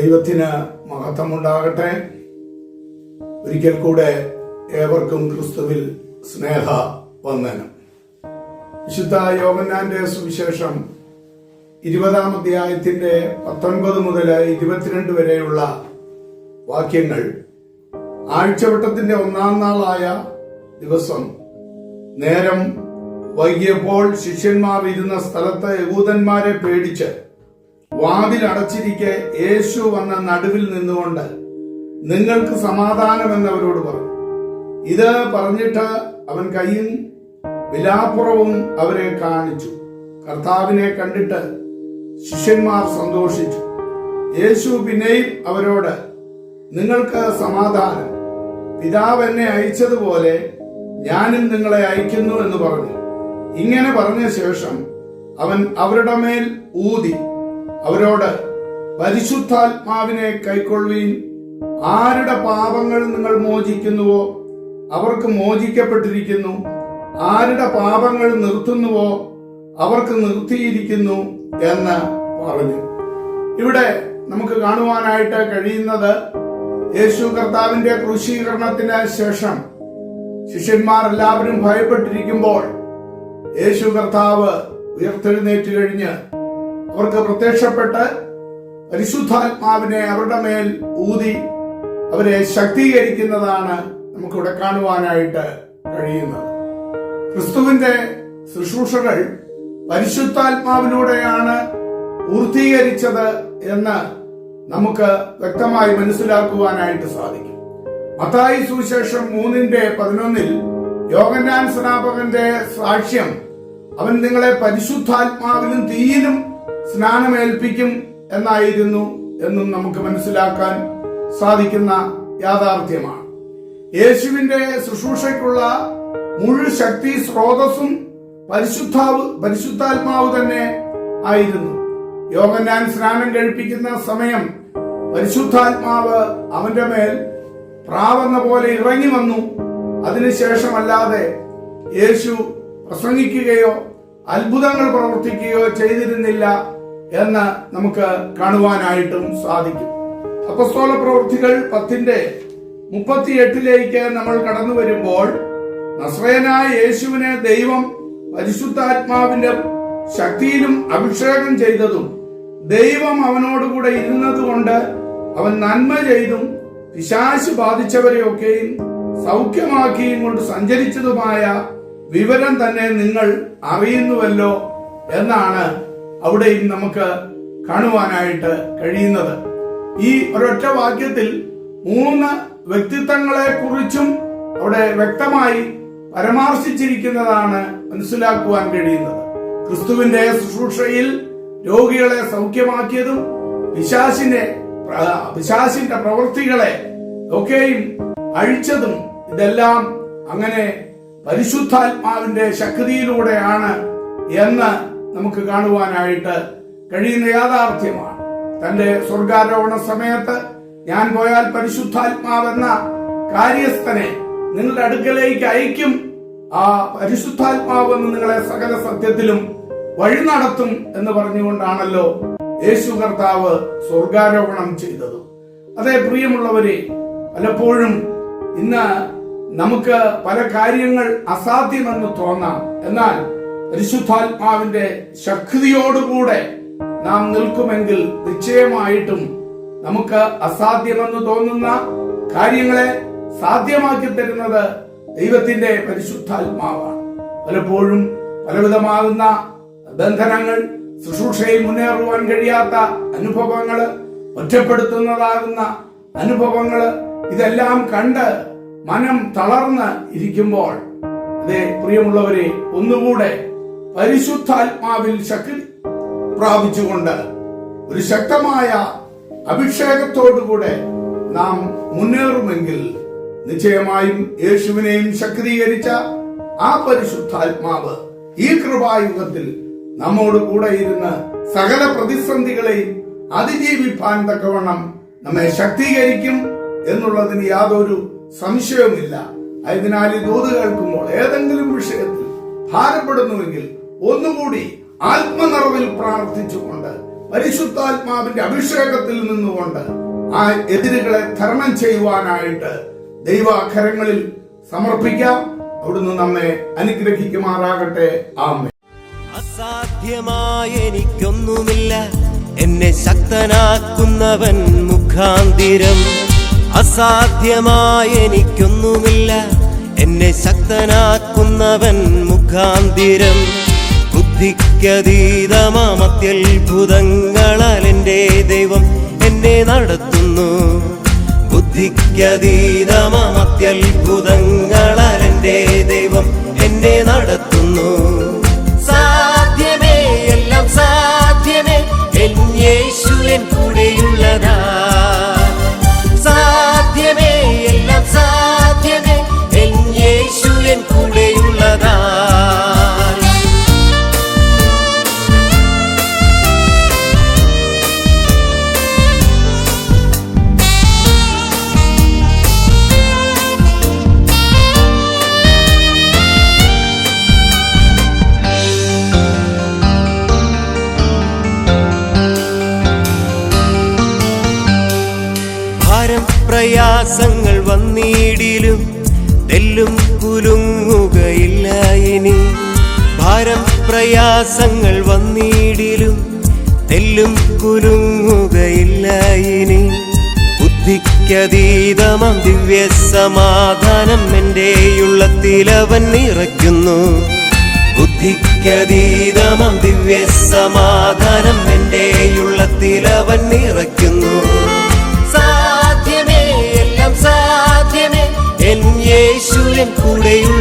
ദൈവത്തിന് മഹത്വമുണ്ടാകട്ടെ. ഒരിക്കൽ കൂടെ ഏവർക്കും ക്രിസ്തുവിൽ സ്നേഹ വന്ദനം. വിശുദ്ധ യോഹന്നാന്റെ സുവിശേഷം 20-ാം അധ്യായത്തിന്റെ 19 മുതൽ 22 വരെയുള്ള വാക്യങ്ങൾ ആഴ്ചവട്ടത്തിന്റെ 1-ാം നാളായ ദിവസം നേരം വൈകിയപ്പോൾ ശിഷ്യന്മാർ ഇരുന്ന സ്ഥലത്ത് യഹൂദന്മാരെ പേടിച്ച് വാതിലടച്ചിരിക്കെ യേശു വന്ന നടുവിൽ നിന്നുകൊണ്ട് നിങ്ങൾക്ക് സമാധാനം എന്നവരോട് പറഞ്ഞു. ഇത് പറഞ്ഞിട്ട് അവൻ കൈയും വിലാപ്പുറവും അവരെ കാണിച്ചു. കർത്താവിനെ കണ്ടിട്ട് ശിഷ്യന്മാർ സന്തോഷിച്ചു. യേശു പിന്നെയും അവരോട് നിങ്ങൾക്ക് സമാധാനം, പിതാവ് എന്നെ അയച്ചതുപോലെ ഞാനും നിങ്ങളെ അയക്കുന്നു എന്ന് പറഞ്ഞു. ഇങ്ങനെ പറഞ്ഞ ശേഷം അവൻ അവരുടെ മേൽ ഊതി അവരോട് പരിശുദ്ധാത്മാവിനെ കൈക്കൊള്ളുവീൻ. ആരുടെ പാപങ്ങൾ നിങ്ങൾ മോചിക്കുന്നുവോ അവർക്ക് മോചിക്കപ്പെട്ടിരിക്കുന്നു, ആരുടെ പാപങ്ങൾ നിർത്തുന്നുവോ അവർക്ക് നിർത്തിയിരിക്കുന്നു എന്ന് പറഞ്ഞു. ഇവിടെ നമുക്ക് കാണുവാനായിട്ട് കഴിയുന്നത് യേശു കർത്താവിന്റെ ക്രൂശീകരണത്തിന് ശേഷം ശിഷ്യന്മാർ എല്ലാവരും ഭയപ്പെട്ടിരിക്കുമ്പോൾ യേശു കർത്താവ് ഉയർത്തെഴുന്നേറ്റ് കഴിഞ്ഞ് അവർക്ക് പ്രത്യക്ഷപ്പെട്ട് പരിശുദ്ധാത്മാവിനെ അവരുടെ മേൽ ഊതി അവരെ ശക്തീകരിക്കുന്നതാണ് നമുക്കിവിടെ കാണുവാനായിട്ട് കഴിയുന്നത്. ക്രിസ്തുവിന്റെ ശുശ്രൂഷകൾ പരിശുദ്ധാത്മാവിലൂടെയാണ് പൂർത്തീകരിച്ചത് എന്ന് നമുക്ക് വ്യക്തമായി മനസ്സിലാക്കുവാനായിട്ട് സാധിക്കും. മത്തായി സുവിശേഷം 3:11 യോഹന്നാൻ സ്നാപകന്റെ സാക്ഷ്യം, അവൻ നിങ്ങളെ പരിശുദ്ധാത്മാവിലും തീയിലും സ്നാനമേൽപ്പിക്കും എന്നായിരുന്നു എന്നും നമുക്ക് മനസ്സിലാക്കാൻ സാധിക്കുന്ന യാഥാർത്ഥ്യമാണ്. യേശുവിന്റെ ശുശ്രൂഷയ്ക്കുള്ള മുഴു ശക്തി സ്രോതസ്സും പരിശുദ്ധാത്മാവ് തന്നെ ആയിരുന്നു. യോഹന്നാൻ സ്നാനം കഴിപ്പിക്കുന്ന സമയം പരിശുദ്ധാത്മാവ് അവന്റെ മേൽ പ്രാവെന്ന പോലെ ഇറങ്ങി വന്നു. അതിനുശേഷമല്ലാതെ യേശു പ്രസംഗിക്കുകയോ അത്ഭുതങ്ങൾ പ്രവർത്തിക്കുകയോ ചെയ്തിരുന്നില്ല എന്ന് നമുക്ക് കാണുവാനായിട്ടും സാധിക്കും. അപ്പോസ്തല പ്രവൃത്തികൾ 10:38 നമ്മൾ കടന്നു വരുമ്പോൾ നസ്രയനായ യേശുവിനെ ദൈവം പരിശുദ്ധാത്മാവിന്റെ ശക്തിയിലും അഭിഷേകം ചെയ്തതും ദൈവം അവനോടുകൂടെ ഇരുന്നതുകൊണ്ട് അവൻ നന്മ ചെയ്തും പിശാച് ബാധിച്ചവരെയൊക്കെയും സൗഖ്യമാക്കിയും കൊണ്ട് സഞ്ചരിച്ചതുമായ വിവരം തന്നെ നിങ്ങൾ അറിയുന്നുവല്ലോ എന്നാണ് അവിടെയും നമുക്ക് കാണുവാനായിട്ട് കഴിയുന്നത്. ഈ ഒരൊറ്റ വാക്യത്തിൽ 3 വ്യക്തിത്വങ്ങളെ കുറിച്ചും അവിടെ വ്യക്തമായി പരാമർശിച്ചിരിക്കുന്നതാണ് മനസ്സിലാക്കുവാൻ കഴിയുന്നത്. ക്രിസ്തുവിന്റെ ശുശ്രൂഷയിൽ രോഗികളെ സൗഖ്യമാക്കിയതും പിശാചിന്റെ പ്രവൃത്തികളെ ഒക്കെയും അഴിച്ചതും ഇതെല്ലാം അങ്ങനെ പരിശുദ്ധാത്മാവിന്റെ ശക്തിയിലൂടെയാണ് എന്ന് നമുക്ക് കാണുവാനായിട്ട് കഴിയുന്ന യാഥാർത്ഥ്യമാണ്. തന്റെ സ്വർഗാരോഹണ സമയത്ത് ഞാൻ പോയാൽ പരിശുദ്ധാത്മാവെന്ന കാര്യസ്ഥനെ നിങ്ങളുടെ അടുക്കലേക്ക് അയക്കും, ആ പരിശുദ്ധാത്മാവെന്ന് നിങ്ങളെ സകല സത്യത്തിലും വഴി നടത്തും എന്ന് പറഞ്ഞുകൊണ്ടാണല്ലോ യേശു കർത്താവ് സ്വർഗാരോഹണം ചെയ്തത്. അതേ പ്രിയമുള്ളവരെ, പലപ്പോഴും ഇന്ന് നമുക്ക് പല കാര്യങ്ങൾ അസാധ്യമെന്ന് തോന്നാം. എന്നാൽ പരിശുദ്ധാത്മാവിന്റെ ശക്തിയോടുകൂടെ നാം നിൽക്കുമെങ്കിൽ നിശ്ചയമായിട്ടും നമുക്ക് അസാധ്യമെന്ന് തോന്നുന്ന കാര്യങ്ങളെ സാധ്യമാക്കി തരുന്നത് ദൈവത്തിന്റെ പരിശുദ്ധാത്മാവാണ്. പലപ്പോഴും പലവിധമാകുന്ന ബന്ധനങ്ങൾ, ശുശ്രൂഷയിൽ മുന്നേറുവാൻ കഴിയാത്ത അനുഭവങ്ങള്, ഒറ്റപ്പെടുത്തുന്നതാകുന്ന അനുഭവങ്ങള്, ഇതെല്ലാം കണ്ട് മനം തളർന്ന് ഇരിക്കുമ്പോൾ അതേ പ്രിയമുള്ളവരെ, ഒന്നുകൂടെ പരിശുദ്ധാത്മാവിൽ ശക്തി പ്രാപിച്ചുകൊണ്ട് ഒരു ശക്തമായ അഭിഷേകത്തോടുകൂടെ നാം മുന്നേറുമെങ്കിൽ നിശ്ചയമായും യേശുവിനെയും ശക്തീകരിച്ച ആ പരിശുദ്ധാത്മാവ് ഈ കൃപായുഗത്തിൽ നമ്മോട് കൂടെ ഇരുന്ന് സകല പ്രതിസന്ധികളെയും അതിജീവിപ്പാൻ തക്കവണ്ണം നമ്മെ ശക്തീകരിക്കും എന്നുള്ളതിന് യാതൊരു സംശയവുമില്ല. അതിനാൽ ഈ ദൂത് കേൾക്കുമ്പോൾ ഏതെങ്കിലും വിഷയത്തിൽ ഭാരപ്പെടുന്നുവെങ്കിൽ ഒന്നുകൂടി ആത്മനിറവിൽ പ്രാർത്ഥിച്ചുകൊണ്ട് പരിശുദ്ധാത്മാവിന്റെ അഭിഷേകത്തിൽ നിന്നുകൊണ്ട് ആ എതിരുകളെ തരണം ചെയ്യുവാനായിട്ട് ദൈവാകരങ്ങളിൽ സമർപ്പിക്കാം. അവിടുന്ന് നമ്മെ അനുഗ്രഹിക്കുമാറാകട്ടെ. ആമേൻ. അസാധ്യമായ എനിക്കൊന്നുമില്ല, എന്നെ ശക്തനാക്കുന്നവൻ മുഖാന്തിരം. അസാധ്യമായ എനിക്കൊന്നുമില്ല, എന്നെ ശക്തനാക്കുന്നവൻ മുഖാന്തിരം. ബുദ്ധിക്കതീതമാം അത്യത്ഭുതങ്ങളാൽ എൻ്റെ ദൈവം എന്നെ നടത്തുന്നു. ബുദ്ധിക്കതീതമാം അത്യത്ഭുതങ്ങളാൽ എൻ്റെ ദൈവം എന്നെ നടത്തുന്നു. സാധ്യമേ, എല്ലാം സാധ്യമേ, എൻ യേശുവിൻ കൂടെയുള്ളതാ. സാധ്യമേ, എല്ലാം സാധ്യമേ, എൻ യേശുവിൻ കൂടെയുള്ളതാ. പ്രയാസങ്ങൾ വന്നിടിലും തെല്ലും കുലുങ്ങുകയില്ല ഇനി. ഭാരം പ്രയാസങ്ങൾ വന്നിടിലും തെല്ലും കുലുങ്ങുകയില്ല ഇനി. ബുദ്ധിക്കതീതമാം ദിവ്യ സമാധാനം എൻ്റെ ഉള്ളത്തിലവൻ നിറയ്ക്കുന്നു. ബുദ്ധിക്കതീതമാം ദിവ്യ സമാധാനം എൻ്റെ ഉള്ളത്തിലവൻ നിറയ്ക്കുന്നു. സാധ്യമേ, എല്ലാം സാധ്യമേ, എൻ യേശുവിൻ കൂടെയുള്ള